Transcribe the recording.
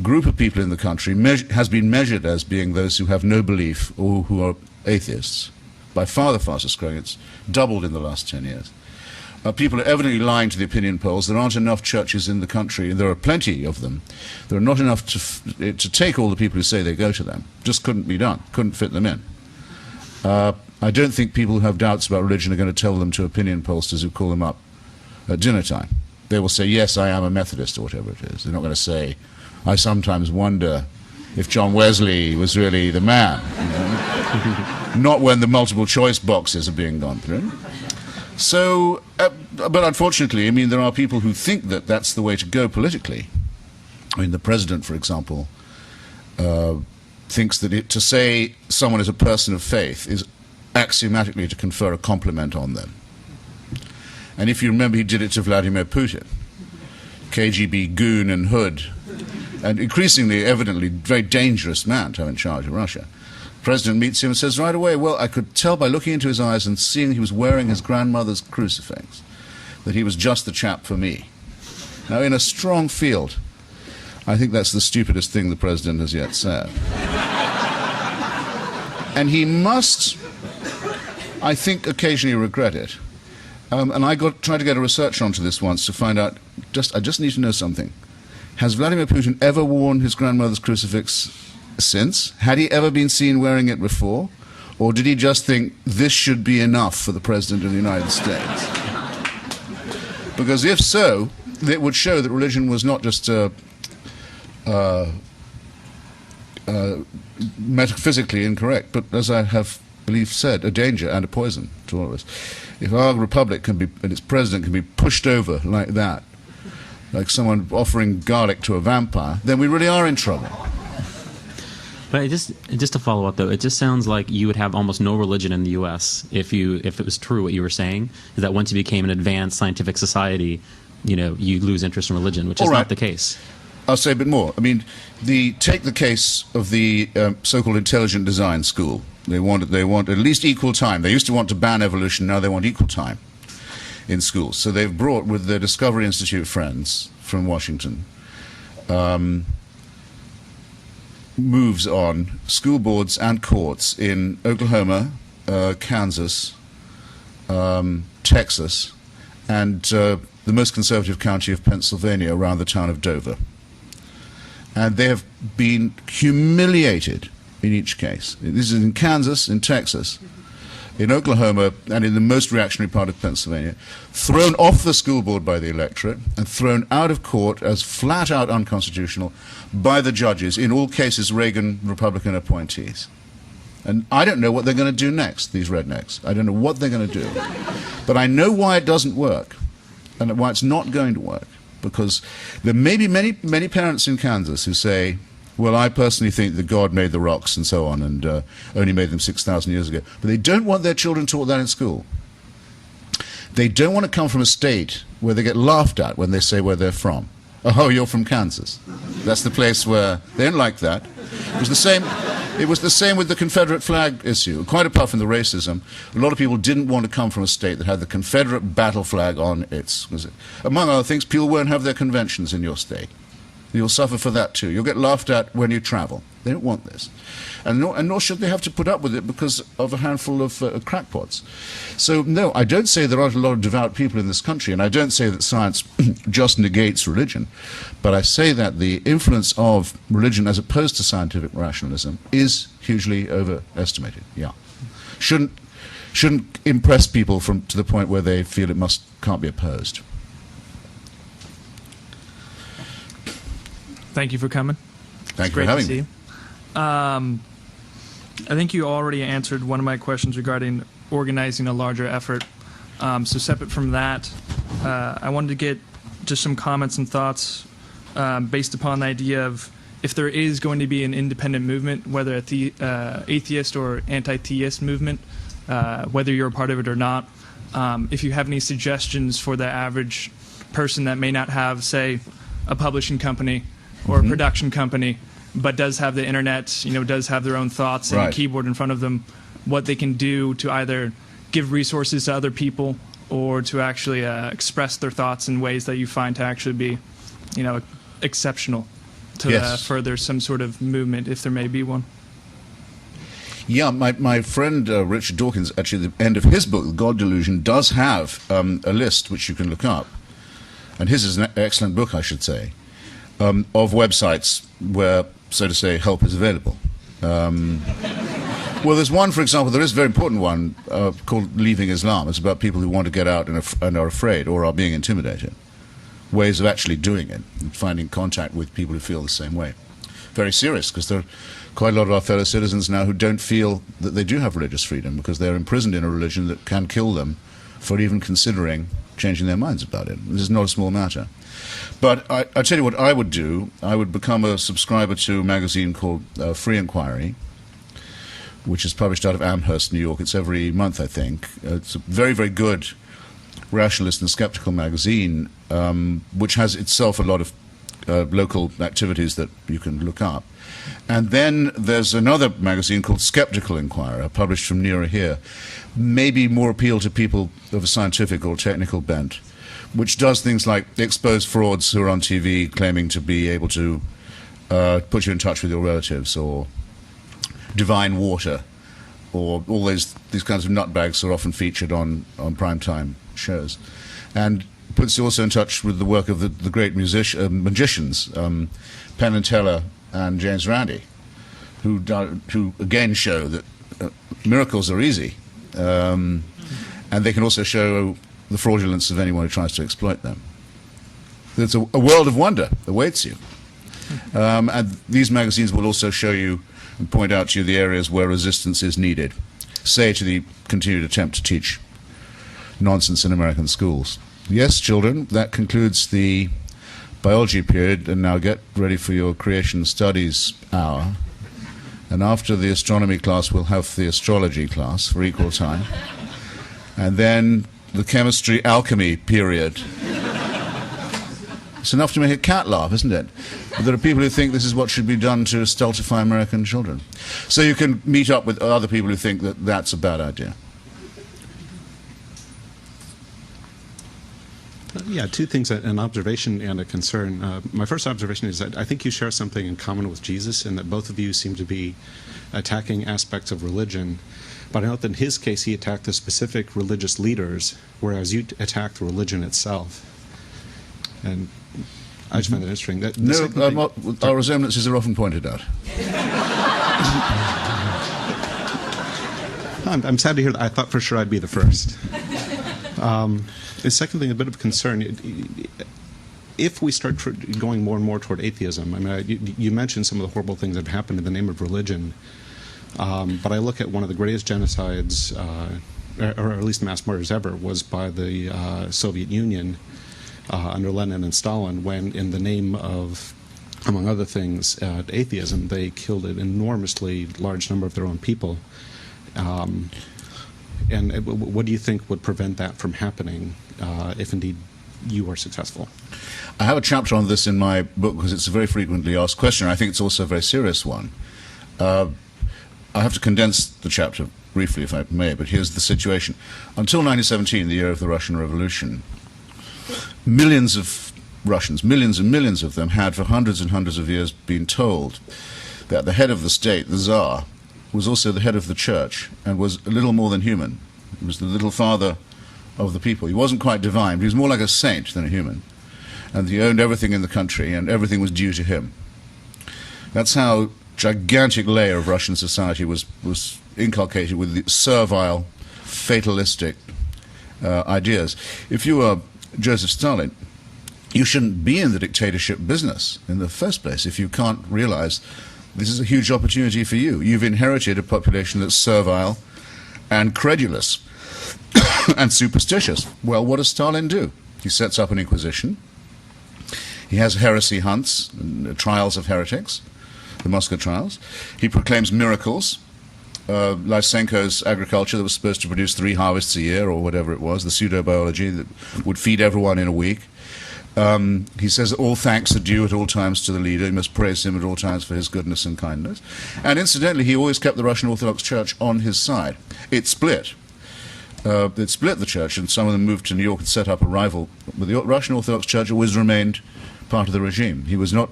group of people in the country has been measured as being those who have no belief or who are atheists. By far the fastest growing. It's doubled in the last 10 years. People are evidently lying to the opinion polls. There aren't enough churches in the country, and there are plenty of them. There are not enough to take all the people who say they go to them. Just couldn't be done. Couldn't fit them in. I don't think people who have doubts about religion are going to tell them to opinion pollsters who call them up at dinner time. They will say, yes, I am a Methodist, or whatever it is. They're not going to say, I sometimes wonder if John Wesley was really the man. You know? Not when the multiple choice boxes are being gone through. So, but unfortunately, I mean, there are people who think that that's the way to go politically. I mean, the president, for example, thinks that to say someone is a person of faith is axiomatically to confer a compliment on them. And if you remember, he did it to Vladimir Putin, KGB goon and hood, and increasingly, evidently, very dangerous man to have in charge of Russia. The president meets him and says right away, well, I could tell by looking into his eyes and seeing he was wearing his grandmother's crucifix that he was just the chap for me. Now, in a strong field, I think that's the stupidest thing the president has yet said. And he must, I think, occasionally regret it. And I tried to get a researcher onto this once to find out, I just need to know something. Has Vladimir Putin ever worn his grandmother's crucifix since? Had he ever been seen wearing it before? Or did he just think this should be enough for the President of the United States? Because if so, it would show that religion was not just metaphysically incorrect, but as I have believe said, a danger and a poison to all of us. If our republic can be, and its president can be pushed over like that, like someone offering garlic to a vampire, then we really are in trouble. But just to follow up though, it just sounds like you would have almost no religion in the U.S. if it was true what you were saying, is that once you became an advanced scientific society, you lose interest in religion, which is not the case. I'll say a bit more. I mean, take the case of the so-called intelligent design school. They want at least equal time. They used to want to ban evolution. Now they want equal time in schools. So they've brought, with their Discovery Institute friends from Washington, moves on school boards and courts in Oklahoma, Kansas, Texas, and the most conservative county of Pennsylvania around the town of Dover. And they have been humiliated in each case. This is in Kansas, in Texas, in Oklahoma, and in the most reactionary part of Pennsylvania, thrown off the school board by the electorate and thrown out of court as flat-out unconstitutional by the judges, in all cases Reagan Republican appointees. And I don't know what they're going to do next, these rednecks. I don't know what they're going to do. But I know why it doesn't work, and why it's not going to work. Because there may be many parents in Kansas who say, well, I personally think that God made the rocks and so on, and only made them 6,000 years ago. But they don't want their children taught that in school. They don't want to come from a state where they get laughed at when they say where they're from. Oh, you're from Kansas. That's the place where they don't like that. It was the same with the Confederate flag issue. Quite apart from the racism, a lot of people didn't want to come from a state that had the Confederate battle flag on its... Among other things, people won't have their conventions in your state. You'll suffer for that too. You'll get laughed at when you travel. They don't want this. And nor should they have to put up with it because of a handful of crackpots. So, no, I don't say there aren't a lot of devout people in this country, and I don't say that science just negates religion, but I say that the influence of religion as opposed to scientific rationalism is hugely overestimated. Yeah. Shouldn't impress people to the point where they feel it can't be opposed. Thank you for coming. Thank you for having me. I think you already answered one of my questions regarding organizing a larger effort. So separate from that, I wanted to get just some comments and thoughts based upon the idea of if there is going to be an independent movement, whether a atheist or anti-theist movement, whether you're a part of it or not, if you have any suggestions for the average person that may not have, say, a publishing company or a production company, but does have the internet, does have their own thoughts and a keyboard in front of them, what they can do to either give resources to other people or to actually express their thoughts in ways that you find to actually be, exceptional. to Yes. further some sort of movement, if there may be one. Yeah, my friend Richard Dawkins, actually, at the end of his book, The God Delusion, does have a list which you can look up. And his is an excellent book, I should say, of websites where, so to say, help is available. Well, there's one, for example, there is a very important one called Leaving Islam. It's about people who want to get out and are afraid or are being intimidated. Ways of actually doing it, and finding contact with people who feel the same way. Very serious, because there are quite a lot of our fellow citizens now who don't feel that they do have religious freedom because they're imprisoned in a religion that can kill them for even considering changing their minds about it. This is not a small matter. But I tell you what I would do. I would become a subscriber to a magazine called Free Inquiry, which is published out of Amherst, New York. It's every month, I think. It's a very, very good rationalist and skeptical magazine, which has itself a lot of local activities that you can look up. And then there's another magazine called Skeptical Inquirer, published from nearer here, maybe more appeal to people of a scientific or technical bent, which does things like expose frauds who are on TV claiming to be able to put you in touch with your relatives, or divine water, or all these kinds of nutbags are often featured on primetime shows. And puts you also in touch with the work of the great magicians, Penn and Teller and James Randi, who again show that miracles are easy, and they can also show the fraudulence of anyone who tries to exploit them. There's a world of wonder awaits you. And these magazines will also show you and point out to you the areas where resistance is needed, say to the continued attempt to teach nonsense in American schools. Yes, children, that concludes the biology period, and now get ready for your creation studies hour. And after the astronomy class, we'll have the astrology class for equal time. And then the chemistry alchemy period. It's enough to make a cat laugh, isn't it? But there are people who think this is what should be done to stultify American children. So you can meet up with other people who think that that's a bad idea. Yeah, two things, an observation and a concern. My first observation is that I think you share something in common with Jesus, in that both of you seem to be attacking aspects of religion. But I note that in his case, he attacked the specific religious leaders, whereas you attacked the religion itself. And I just find that interesting. Our resemblances are often pointed out. I'm sad to hear that. I thought for sure I'd be the first. The second thing, a bit of concern, if we start going more and more toward atheism, I mean, you mentioned some of the horrible things that have happened in the name of religion, but I look at one of the greatest genocides, or at least mass murders ever, was by the Soviet Union under Lenin and Stalin, when in the name of, among other things, atheism, they killed an enormously large number of their own people. And what do you think would prevent that from happening if indeed you are successful? I have a chapter on this in my book because it's a very frequently asked question. I think it's also a very serious one. I have to condense the chapter briefly, if I may, but here's the situation. Until 1917, the year of the Russian Revolution, millions of Russians, millions and millions of them, had for hundreds and hundreds of years been told that the head of the state, the Tsar, was also the head of the church and was a little more than human. He was the little father of the people. He wasn't quite divine, but he was more like a saint than a human. And he owned everything in the country, and everything was due to him. That's how a gigantic layer of Russian society was inculcated with the servile, fatalistic ideas. If you were Joseph Stalin, you shouldn't be in the dictatorship business in the first place if you can't realize this is a huge opportunity for you. You've inherited a population that's servile and credulous and superstitious. Well, what does Stalin do? He sets up an inquisition. He has heresy hunts and trials of heretics, the Moscow trials. He proclaims miracles. Lysenko's agriculture that was supposed to produce 3 harvests a year, or whatever it was, the pseudo-biology that would feed everyone in a week. He says that all thanks are due at all times to the leader. You must praise him at all times for his goodness and kindness. And incidentally, he always kept the Russian Orthodox Church on his side. It split. It split the church, and some of them moved to New York and set up a rival. But the Russian Orthodox Church always remained part of the regime. He was not